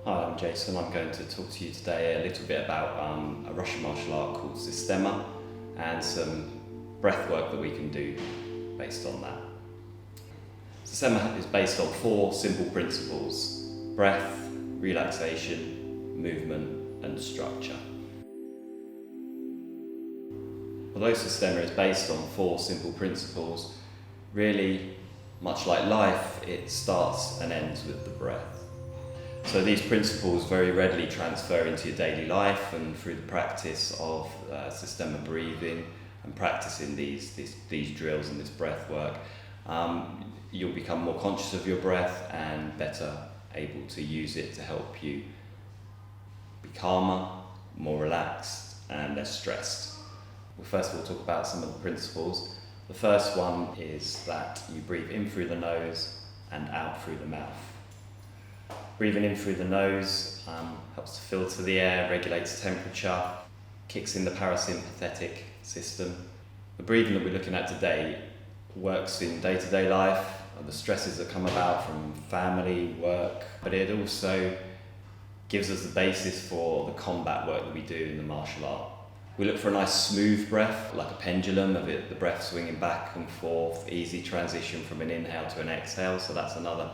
Hi, I'm Jason. I'm going to talk to you today a little bit about a Russian martial art called Systema and some breath work that we can do based on that. Systema is based on 4 simple principles: breath, relaxation, movement and structure. Although Systema is based on 4 simple principles, really, much like life, it starts and ends with the breath. So these principles very readily transfer into your daily life, and through the practice of Systema breathing and practicing these drills and this breath work, you'll become more conscious of your breath and better able to use it to help you be calmer, more relaxed and less stressed. Well, first of all, talk about some of the principles. The first one is that you breathe in through the nose and out through the mouth. Breathing in through the nose helps to filter the air, regulates temperature, kicks in the parasympathetic system. The breathing that we're looking at today works in day-to-day life, the stresses that come about from family, work, but it also gives us the basis for the combat work that we do in the martial art. We look for a nice smooth breath, like a pendulum, the breath swinging back and forth, easy transition from an inhale to an exhale, so that's another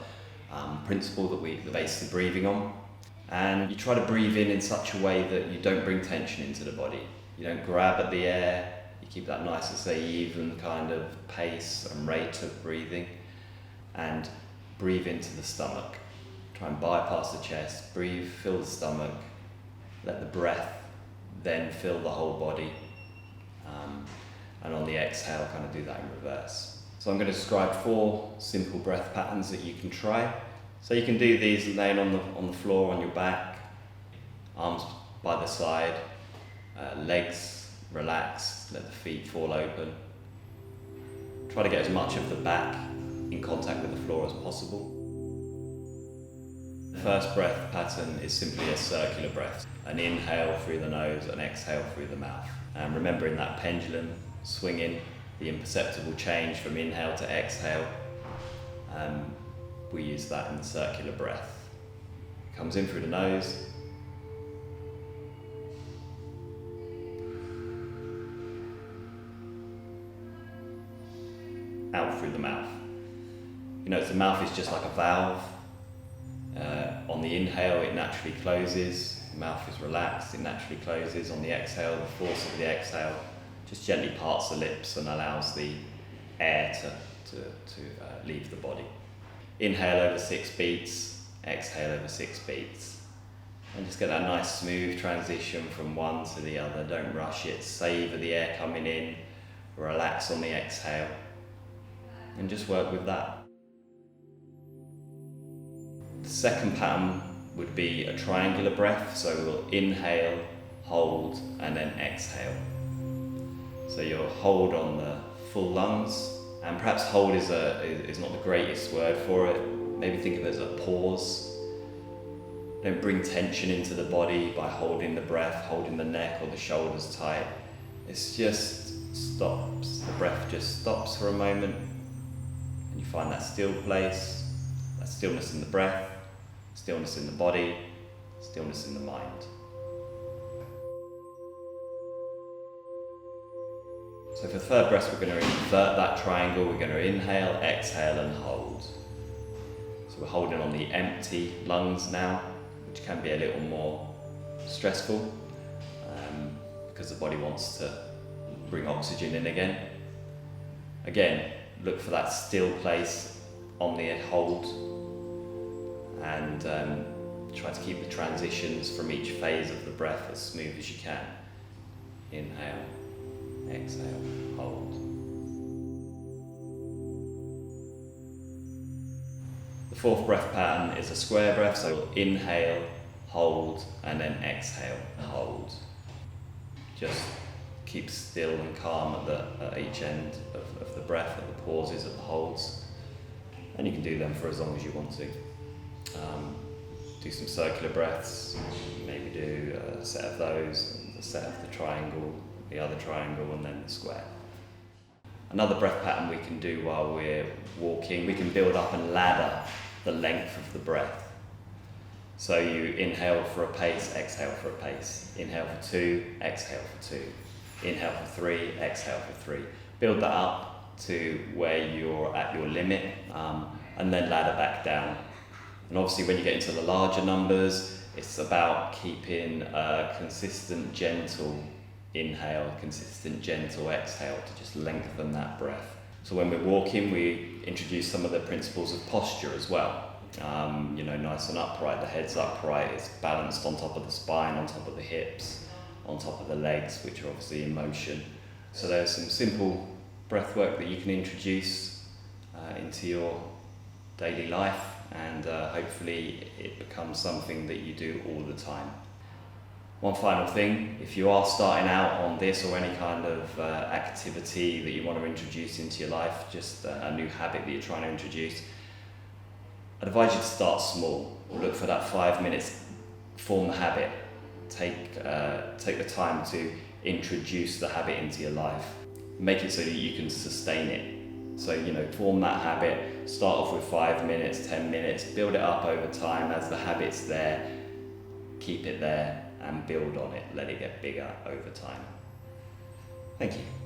principle that we base the breathing on. And you try to breathe in such a way that you don't bring tension into the body. You don't grab at the air, you keep that nice, to say, even kind of pace and rate of breathing, and breathe into the stomach. Try and bypass the chest, breathe, fill the stomach, let the breath then fill the whole body, and on the exhale kind of do that in reverse. So I'm going to describe 4 simple breath patterns that you can try. So you can do these laying on the floor on your back, arms by the side, legs relaxed, let the feet fall open. Try to get as much of the back in contact with the floor as possible. The first breath pattern is simply a circular breath. An inhale through the nose, an exhale through the mouth. And remembering that pendulum swinging, the imperceptible change from inhale to exhale, we use that in the circular breath. Comes in through the nose, out through the mouth. You know, the mouth is just like a valve. On the inhale, it naturally closes, the mouth is relaxed, it naturally closes. On the exhale, the force of the exhale just gently parts the lips and allows the air to leave the body. Inhale over 6 beats, exhale over 6 beats. And just get that nice smooth transition from one to the other. Don't rush it, savour the air coming in, relax on the exhale, and just work with that. The second pattern would be a triangular breath, so we'll inhale, hold, and then exhale. So you'll hold on the full lungs, and perhaps hold is not the greatest word for it. Maybe think of it as a pause. Don't bring tension into the body by holding the breath, holding the neck or the shoulders tight. It's just stops. The breath just stops for a moment, and you find that still place, that stillness in the breath, stillness in the body, stillness in the mind. So for the third breath, we're going to invert that triangle. We're going to inhale, exhale and hold. So we're holding on the empty lungs now, which can be a little more stressful because the body wants to bring oxygen in again. Again, look for that still place on the hold, and try to keep the transitions from each phase of the breath as smooth as you can. Inhale, exhale, hold. The fourth breath pattern is a square breath, so we'll inhale, hold, and then exhale, hold. Just keep still and calm at each end of the breath, at the pauses, at the holds. And you can do them for as long as you want to. Do some circular breaths, maybe do a set of those, a set of the triangle, the other triangle, and then the square. Another breath pattern we can do while we're walking, we can build up and ladder the length of the breath. So you inhale for a pace, exhale for a pace. Inhale for 2, exhale for 2. Inhale for 3, exhale for 3. Build that up to where you're at your limit, and then ladder back down. And obviously when you get into the larger numbers, it's about keeping a consistent, gentle inhale, consistent, gentle exhale to just lengthen that breath. So when we're walking, we introduce some of the principles of posture as well. Nice and upright, the head's upright, it's balanced on top of the spine, on top of the hips, on top of the legs, which are obviously in motion. So there's some simple breath work that you can introduce into your daily life, and hopefully it becomes something that you do all the time. One final thing, if you are starting out on this or any kind of activity that you want to introduce into your life, just a new habit that you're trying to introduce, I'd advise you to start small. Look for that 5 minutes, form the habit. Take the time to introduce the habit into your life. Make it so that you can sustain it. So, form that habit, start off with 5 minutes, 10 minutes, build it up over time as the habit's there, keep it there and build on it, let it get bigger over time. Thank you.